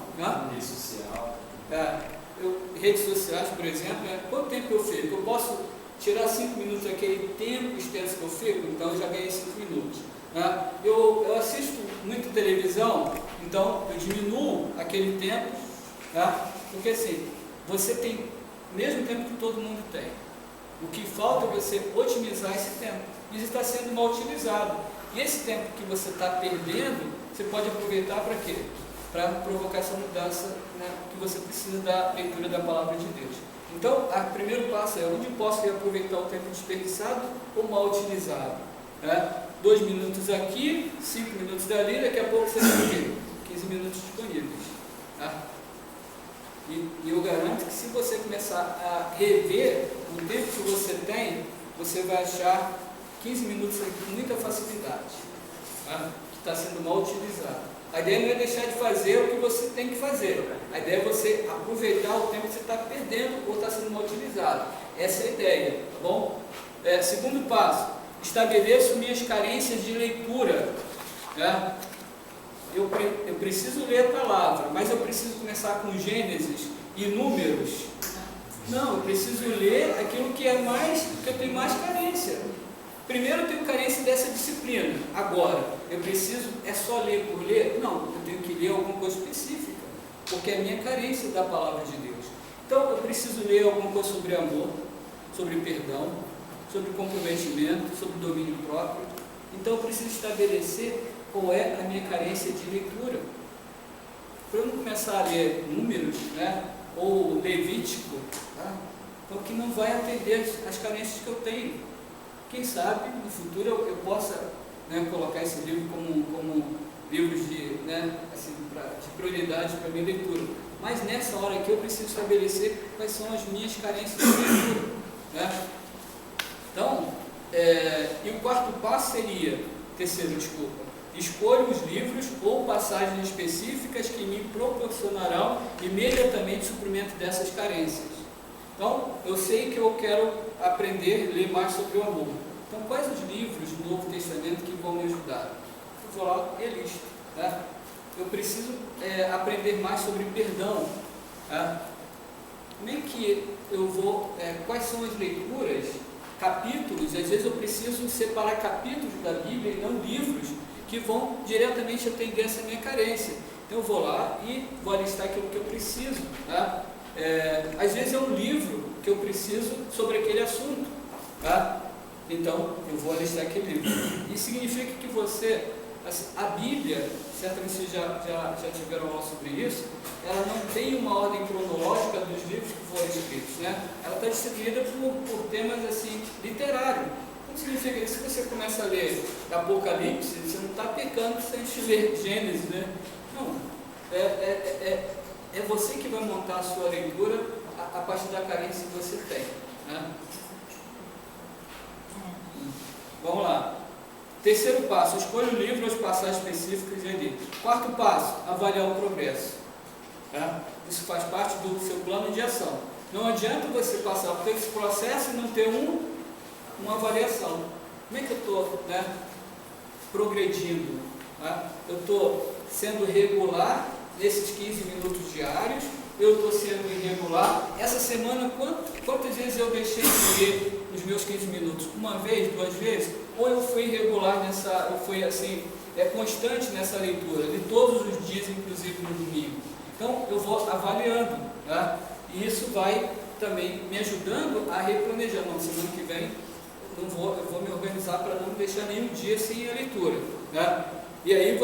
Rede social. Redes sociais, por exemplo, quanto tempo eu fico? Eu posso tirar 5 minutos daquele tempo extenso que eu fico, então eu já ganhei 5 minutos. Eu assisto muito televisão, então eu diminuo aquele tempo, porque assim, você tem o mesmo tempo que todo mundo tem. O que falta é você otimizar esse tempo. Isso está sendo mal utilizado. E esse tempo que você está perdendo, você pode aproveitar para quê? Para provocar essa mudança, né, que você precisa da leitura da palavra de Deus. Então, o primeiro passo é: onde posso reaproveitar o tempo desperdiçado ou mal utilizado? 2 minutos aqui, 5 minutos dali, daqui a pouco você tem o quê? 15 minutos disponíveis. E eu garanto que se você começar a rever o tempo que você tem, você vai achar 15 minutos aqui com muita facilidade, que está sendo mal utilizado. A ideia não é deixar de fazer o que você tem que fazer. A ideia é você aproveitar o tempo que você está perdendo ou está sendo mal utilizado. Essa é a ideia, tá bom? Segundo passo: estabeleço minhas carências de leitura. Eu preciso ler a palavra, mas eu preciso começar com Gênesis e Números? Não, eu preciso ler aquilo que é mais, que eu tenho mais carência. Primeiro eu tenho carência dessa disciplina. Agora, eu preciso, é só ler por ler? Não, eu tenho que ler alguma coisa específica, porque é a minha carência da palavra de Deus. Então eu preciso ler alguma coisa sobre amor, sobre perdão, sobre comprometimento, sobre domínio próprio. Então eu preciso estabelecer qual é a minha carência de leitura. Para eu não começar a ler Números, ou Levítico, porque não vai atender as carências que eu tenho. Quem sabe no futuro eu possa colocar esse livro como livros de prioridade para a minha leitura. Mas nessa hora aqui eu preciso estabelecer quais são as minhas carências de leitura. Então, e o quarto passo seria, escolho os livros ou passagens específicas que me proporcionarão imediatamente suprimento dessas carências. Então, eu sei que eu quero aprender, ler mais sobre o amor. Então, quais os livros do Novo Testamento que vão me ajudar? Eu vou lá e listo. Tá? Eu preciso aprender mais sobre perdão. Tá? Como é que eu vou... quais são as leituras, capítulos? Às vezes eu preciso separar capítulos da Bíblia e não livros que vão diretamente atender essa minha carência. Então eu vou lá e vou alistar aquilo que eu preciso. Tá? Às vezes é um livro que eu preciso sobre aquele assunto. Tá? Então eu vou alistar aquele livro. Isso significa que você, a Bíblia, certamente vocês já tiveram aula sobre isso, ela não tem uma ordem cronológica dos livros que foram escritos, né? Ela está distribuída por temas assim, literários. Então significa que se você começa a ler Apocalipse, você não está pecando sem ler Gênesis, né? Não, é você que vai montar a sua leitura a partir da carência que você tem, né? Vamos lá. Terceiro passo, escolha o livro, as passagens específicas e ali. Quarto passo, avaliar o progresso. Tá? Isso faz parte do seu plano de ação. Não adianta você passar por esse processo e não ter uma avaliação. Como é que eu estou, né, progredindo? Tá? Eu estou sendo regular nesses 15 minutos diários? Eu estou sendo irregular? Essa semana, quantas vezes eu deixei de ler os meus 15 minutos? Uma vez, 2 vezes? Ou eu fui irregular eu fui assim, constante nessa leitura, de todos os dias, inclusive no domingo? Então, eu vou avaliando, tá? E isso vai também me ajudando a replanejar. Não, semana que vem eu vou me organizar para não deixar nenhum dia sem a leitura, tá? E aí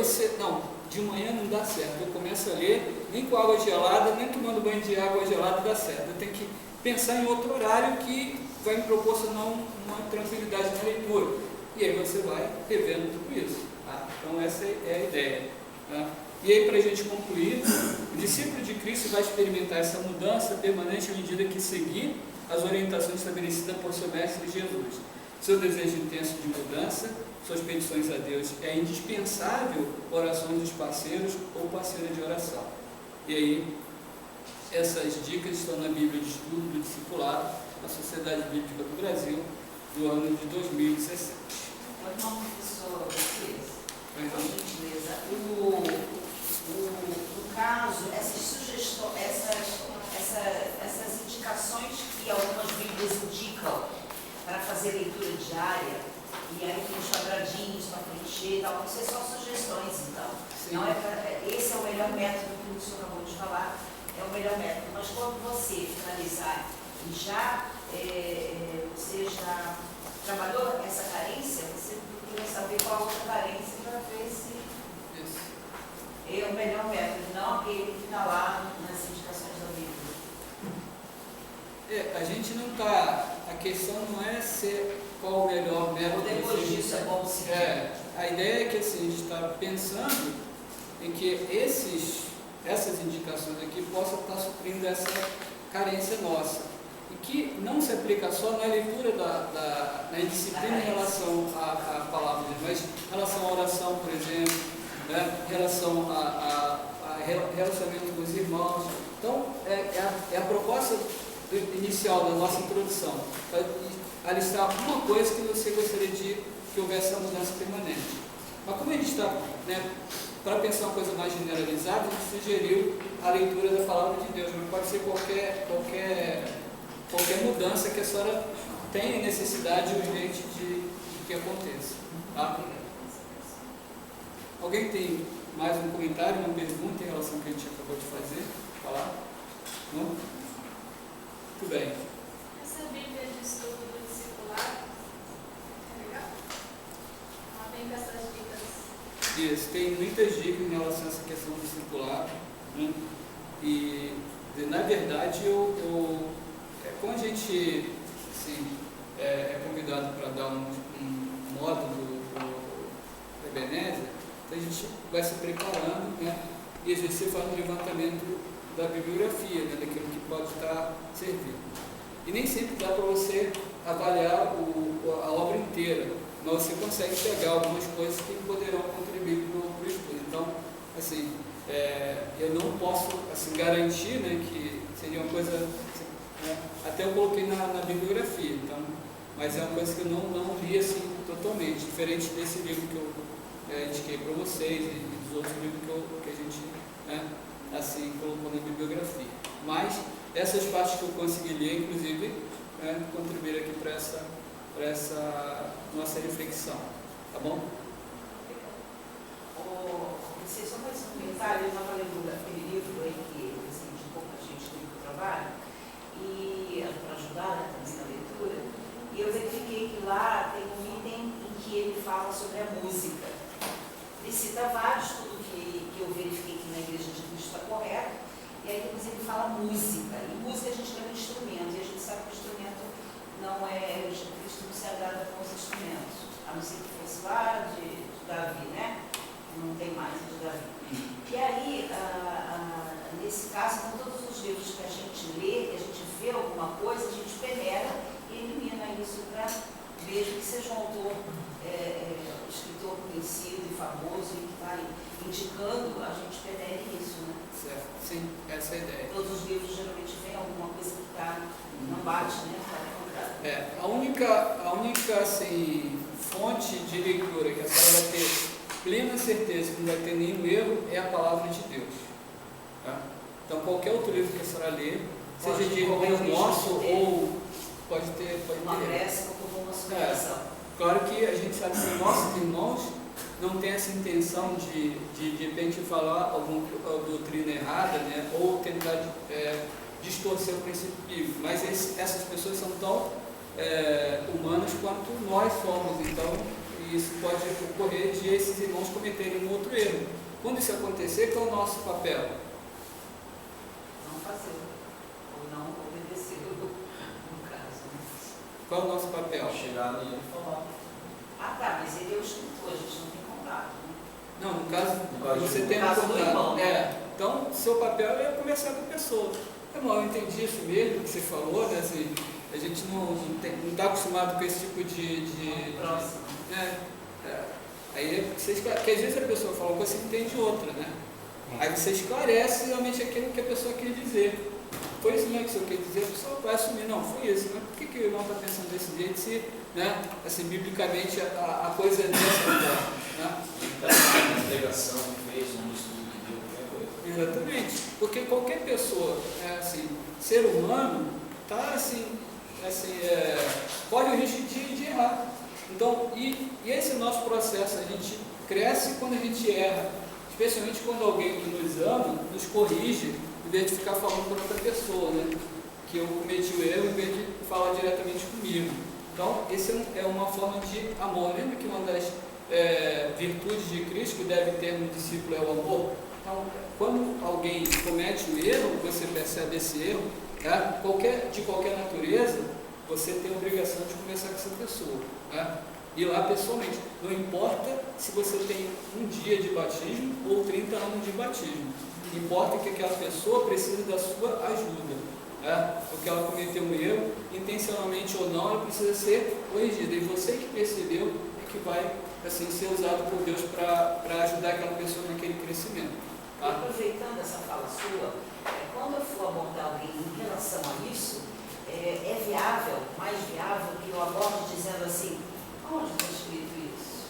de manhã não dá certo, eu começo a ler, nem com água gelada, nem tomando banho de água gelada dá certo. Eu tenho que pensar em outro horário que vai me proporcionar uma tranquilidade na leitura. E aí você vai revendo tudo isso. Tá? Então essa é a ideia. Tá? E aí, para a gente concluir, o discípulo de Cristo vai experimentar essa mudança permanente à medida que seguir as orientações estabelecidas por seu mestre Jesus. Seu desejo intenso de mudança, suas petições a Deus, é indispensável orações dos parceiros ou parceira de oração. E aí, essas dicas estão na Bíblia de Estudo do Discipulado da Sociedade Bíblica do Brasil, do ano de 2017. Então, professor, por gentileza, no caso, essas sugestões, essas indicações que algumas Bíblias indicam para fazer leitura diária, e aí tem os quadradinhos para preencher e tal, não sei, só sugestões, então. Não esse é o melhor método que o senhor acabou de falar, é o melhor método, mas quando você finalizar e você já trabalhou essa carência, você procura saber qual a outra carência para ver se é o melhor método, não aquele que está lá nas indicações da Bíblia. A gente não está... A questão não é ser qual o melhor método. Depois disso é bom seguir. A ideia é que assim, a gente está pensando em que essas indicações aqui possam estar suprindo essa carência nossa. E que não se aplica só na leitura na disciplina em relação à palavra de Deus, mas em relação à oração, por exemplo, né? Em relação a relacionamento com os irmãos. Então, é a proposta inicial da nossa introdução, para listar alguma coisa que você gostaria que houvesse essa mudança permanente. Mas como a gente está, né, para pensar uma coisa mais generalizada, a gente sugeriu a leitura da palavra de Deus, mas pode ser qualquer mudança que a senhora tenha necessidade urgente de que aconteça. Tá? Alguém tem mais um comentário, uma pergunta em relação ao que a gente acabou de fazer? Falar? Não? Muito bem. Essa Bíblia de estudo do discipulado é legal? Ela vem com essas dicas. Isso, tem muitas dicas em relação a essa questão do discipulado, né? E na verdade como a gente assim, é convidado para dar um módulo do Ebenezer, então a gente vai se preparando, né? E às vezes você faz um levantamento da bibliografia, né? Daquilo que pode estar servindo. E nem sempre dá para você avaliar a obra inteira, mas você consegue pegar algumas coisas que poderão contribuir bíblico para o estudo. Então, assim, eu não posso assim, garantir, né, que seria uma coisa, né, até eu coloquei na bibliografia, então, mas é uma coisa que eu não li assim, totalmente, diferente desse livro que eu indiquei para vocês e dos outros livros que a gente, né, assim, colocou na bibliografia. Mas essas partes que eu consegui ler, inclusive, né, contribuíram aqui para essa nossa reflexão, tá bom? Vocês só mais um comentário, eu estava lendo aquele livro aí que assim, de pouca gente tem para o trabalho, e para ajudar, né, também na leitura, e eu verifiquei que lá tem um item em que ele fala sobre a música. Ele cita vários, tudo que eu verifiquei que na Igreja de Cristo está correto, e aí depois ele fala música, e música a gente leva instrumento, e a gente sabe que o instrumento não é, Cristo não se agrada com os instrumentos, a não ser que fosse lá de Davi, né? Não tem mais de Davi. E aí, nesse caso, com todos os livros que a gente lê, que a gente vê alguma coisa, a gente peneira e elimina isso para, mesmo que seja um autor, escritor conhecido e famoso e que está indicando, a gente peneira isso, né? Certo, sim, essa é a ideia. Todos os livros geralmente vem alguma coisa que não bate, né? A única assim, fonte de leitura que a senhora vai ter plena certeza que não vai ter nenhum erro é a palavra de Deus. Tá? Então, qualquer outro livro que a senhora lê, seja de irmão nosso ou pode ter uma pressa ou uma superação. Claro que a gente sabe que nossos irmãos não têm essa intenção de repente falar alguma doutrina errada, né? Ou tentar distorcer o princípio bíblico, mas essas pessoas são tão humanas quanto nós somos, então isso pode ocorrer de esses irmãos cometerem um outro erro. Quando isso acontecer, qual é o nosso papel? Não fazer, ou não obedecer, no caso. Qual é o nosso papel? Chegar ali e falar. Ah tá, mas ele é o escritor, a gente não tem contato, né? Não, no caso você tem um contato. Então, seu papel é conversar com a pessoa. Irmão, eu entendi isso mesmo que você falou, né? Assim, a gente não está acostumado com esse tipo de próximo. Aí porque às vezes a pessoa fala uma coisa e você entende outra, né? Aí você esclarece realmente aquilo que a pessoa quer dizer. Foi isso mesmo que o senhor quer dizer, a pessoa vai assumir, não, foi isso, mas por que o irmão está pensando desse jeito se, né, assim, biblicamente a coisa é dessa forma, né? Uma pregação que fez, um estudo que deu, qualquer coisa. Exatamente, porque qualquer pessoa, assim, ser humano, está corre o risco de errar. Então, e esse nosso processo, a gente cresce quando a gente erra, especialmente quando alguém que nos ama nos corrige, em vez de ficar falando com outra pessoa, né? Que eu cometi o erro, em vez de falar diretamente comigo. Então, essa é uma forma de amor. Lembra que uma das virtudes de Cristo que deve ter no discípulo é o amor? Então, quando alguém comete um erro, você percebe esse erro, de qualquer natureza, você tem a obrigação de conversar com essa pessoa. Ir lá pessoalmente. Não importa se você tem um dia de batismo ou 30 anos de batismo. Importa que aquela pessoa precisa da sua ajuda. Porque ela cometeu um erro, intencionalmente ou não, ela precisa ser corrigida. E você que percebeu é que vai assim, ser usado por Deus para ajudar aquela pessoa naquele crescimento. Aproveitando essa fala sua, quando eu for abordar alguém em relação a isso, é viável, mais viável que eu aborde dizendo assim, onde está escrito isso?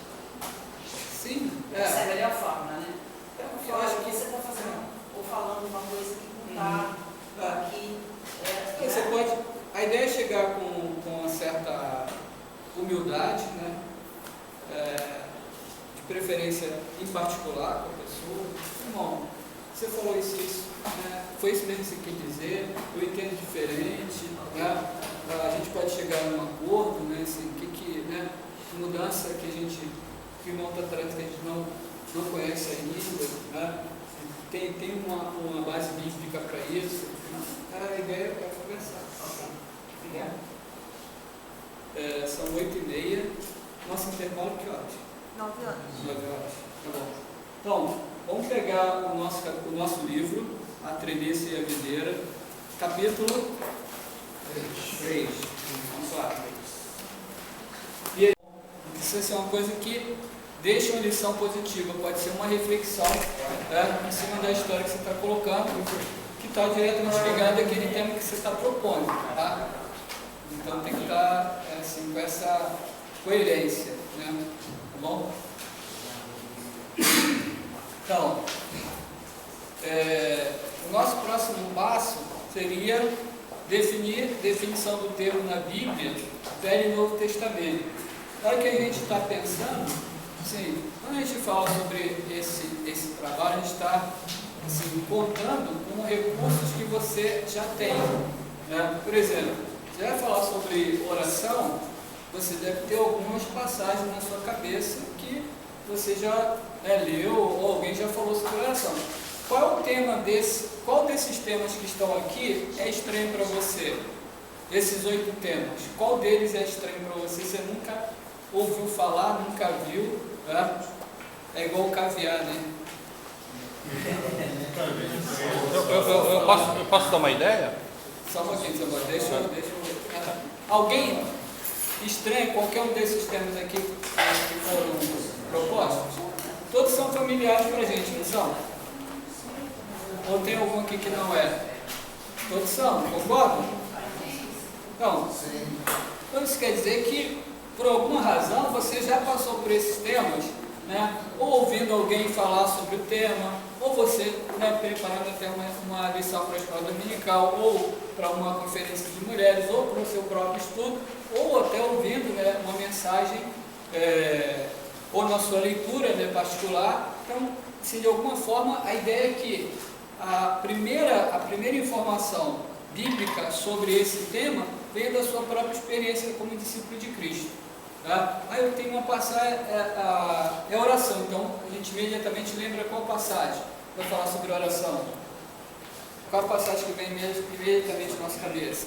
Sim. Essa é a melhor forma, né? Eu acho que você está fazendo, ou falando uma coisa que não está aqui. Você pode, a ideia é chegar com uma certa humildade, né? De preferência em particular com a pessoa. Irmão, você falou isso, né? Foi isso mesmo que você quis dizer, eu entendo diferente, né? A gente pode chegar a um acordo, né? Assim, né? Mudança que o irmão está trazendo que a gente não conhece ainda, né? Tem uma base bíblica para isso, a ideia é conversar. Obrigada. São 8h30, nosso intervalo que horas? 9 horas. 9 horas, tá bom. Então, vamos pegar o nosso livro, A Treliça e a Videira, capítulo 3. Vamos lá. E aí, isso é uma coisa que deixa uma lição positiva, pode ser uma reflexão em cima da história que você está colocando, que está diretamente ligada àquele tema que você está propondo. Tá? Então tem que estar assim, com essa coerência. Né? Tá bom? Então, o nosso próximo passo seria definir definição do termo na Bíblia, Velho e Novo Testamento. Na hora que a gente está pensando, assim, quando a gente fala sobre esse trabalho, a gente está assim, contando com recursos que você já tem. Né? Por exemplo, você vai falar sobre oração, você deve ter algumas passagens na sua cabeça que você já leu ou alguém já falou sobre oração. Qual é o tema qual desses temas que estão aqui é estranho para você? Esses 8 temas, qual deles é estranho para você? Você nunca ouviu falar, nunca viu? Né? É igual o caviar, né? Eu posso dar uma ideia? Só um pouquinho, deixa eu... Alguém estranha qualquer um desses temas aqui que foram propostos? Todos são familiares para a gente, não são? Ou tem algum aqui que não é? Todos são, concordam? Então, isso quer dizer que, por alguma razão, você já passou por esses temas, né? Ou ouvindo alguém falar sobre o tema, ou você, né, preparando até uma lição para a escola dominical, ou para uma conferência de mulheres, ou para o seu próprio estudo, ou até ouvindo, né, uma mensagem, ou na sua leitura, né, particular. Então, se de alguma forma, a ideia é que a primeira informação bíblica sobre esse tema veio da sua própria experiência como discípulo de Cristo. Tá? Aí eu tenho uma passagem, é oração, então a gente imediatamente lembra qual passagem vai falar sobre oração. Qual a passagem que vem imediatamente na nossa cabeça?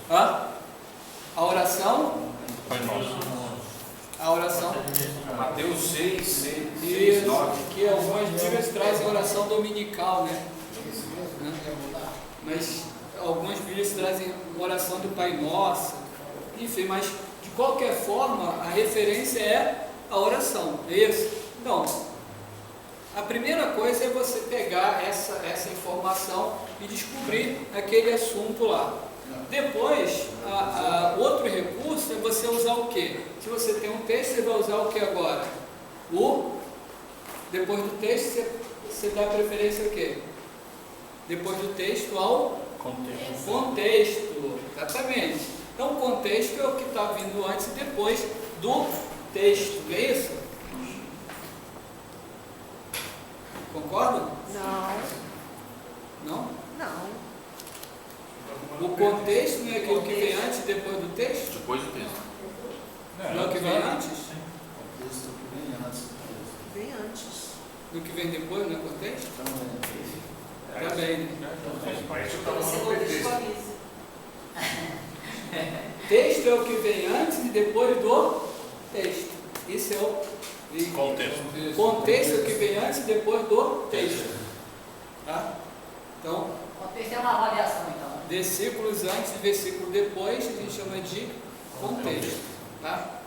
A oração? A oração? Mateus 6, 6, 9. Que algumas Bíblias trazem a oração dominical, né? Mas algumas Bíblias trazem a oração do Pai Nosso. Enfim, mas de qualquer forma, a referência é a oração, é isso? Então, a primeira coisa é você pegar essa informação e descobrir aquele assunto lá. Depois, outro recurso é você usar o quê? Se você tem um texto, você vai usar o que agora? Depois do texto, você dá preferência ao quê? Depois do texto ao contexto. Exatamente. Então, o contexto é o que está vindo antes e depois do texto, é isso? Concordam? Não. Não? Não. O contexto não é aquilo que vem antes e depois do texto? Depois do texto. Não é o que vem antes? O texto que vem antes do texto. Vem antes. Do que vem depois, não é contexto? Também. Texto é o que vem antes e depois do texto. Isso é o contexto. Contexto é o que vem antes e depois do texto. Tá? Então, contexto é uma avaliação, então. Versículos antes e versículo depois a gente chama de contexto. Tá?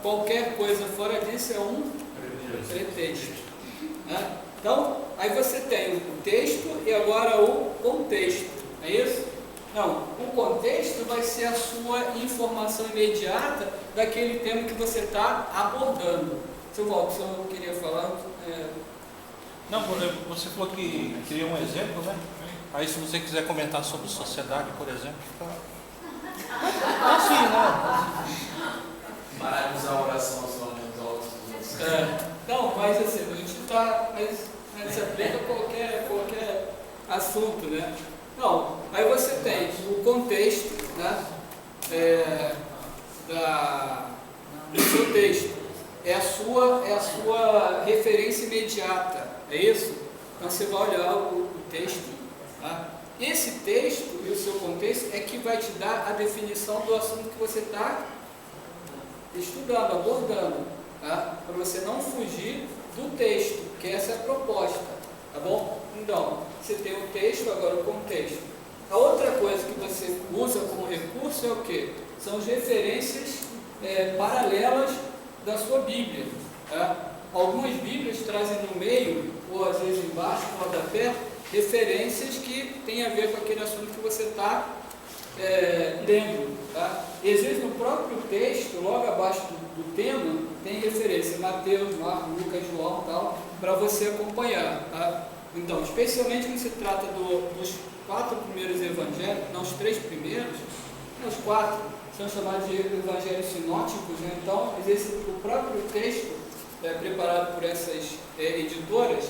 Qualquer coisa fora disso é um pretexto. Né? Então, aí você tem o texto e agora o contexto. É isso? Não, o contexto vai ser a sua informação imediata daquele tema que você está abordando. Seu Walter, eu queria falar. Não, você falou que queria um exemplo, né? Aí se você quiser comentar sobre sociedade, por exemplo, assim, né? Parar de usar a oração aos nomes altos. Não, mas assim, a gente está. Mas se aplica a qualquer assunto, né? Não, aí você tem o contexto, né, do seu texto, é a sua referência imediata, é isso? Então você vai olhar o texto, tá? Esse texto e o seu contexto é que vai te dar a definição do assunto que você está estudando, abordando, tá? Para você não fugir do texto, que essa é a proposta, tá bom? Então, você tem o texto, agora o contexto. A outra coisa que você usa como recurso é o quê? São as referências paralelas da sua Bíblia. Tá? Algumas Bíblias trazem no meio, ou às vezes embaixo, no rodapé, referências que têm a ver com aquele assunto que você está lendo. Tá? E às vezes no próprio texto, logo abaixo do tema, tem referência Mateus, Marcos, Lucas, João, tal, para você acompanhar. Tá? Então, especialmente quando se trata dos 4 primeiros evangelhos, não os 3 primeiros, os 4 são chamados de evangelhos sinóticos, né? Então, o próprio texto preparado por essas editoras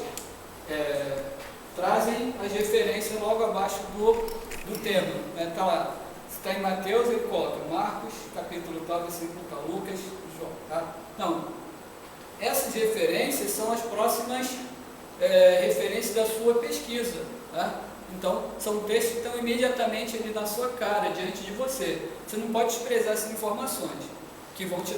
trazem as referências logo abaixo do tema. Está lá, se está em Mateus, ele coloca Marcos, capítulo tal, versículo tal, Lucas, João. Tá? Não, essas referências são as próximas referências da sua pesquisa. Tá? Então, são textos que estão imediatamente ali na sua cara, diante de você. Você não pode desprezar essas informações, que vão te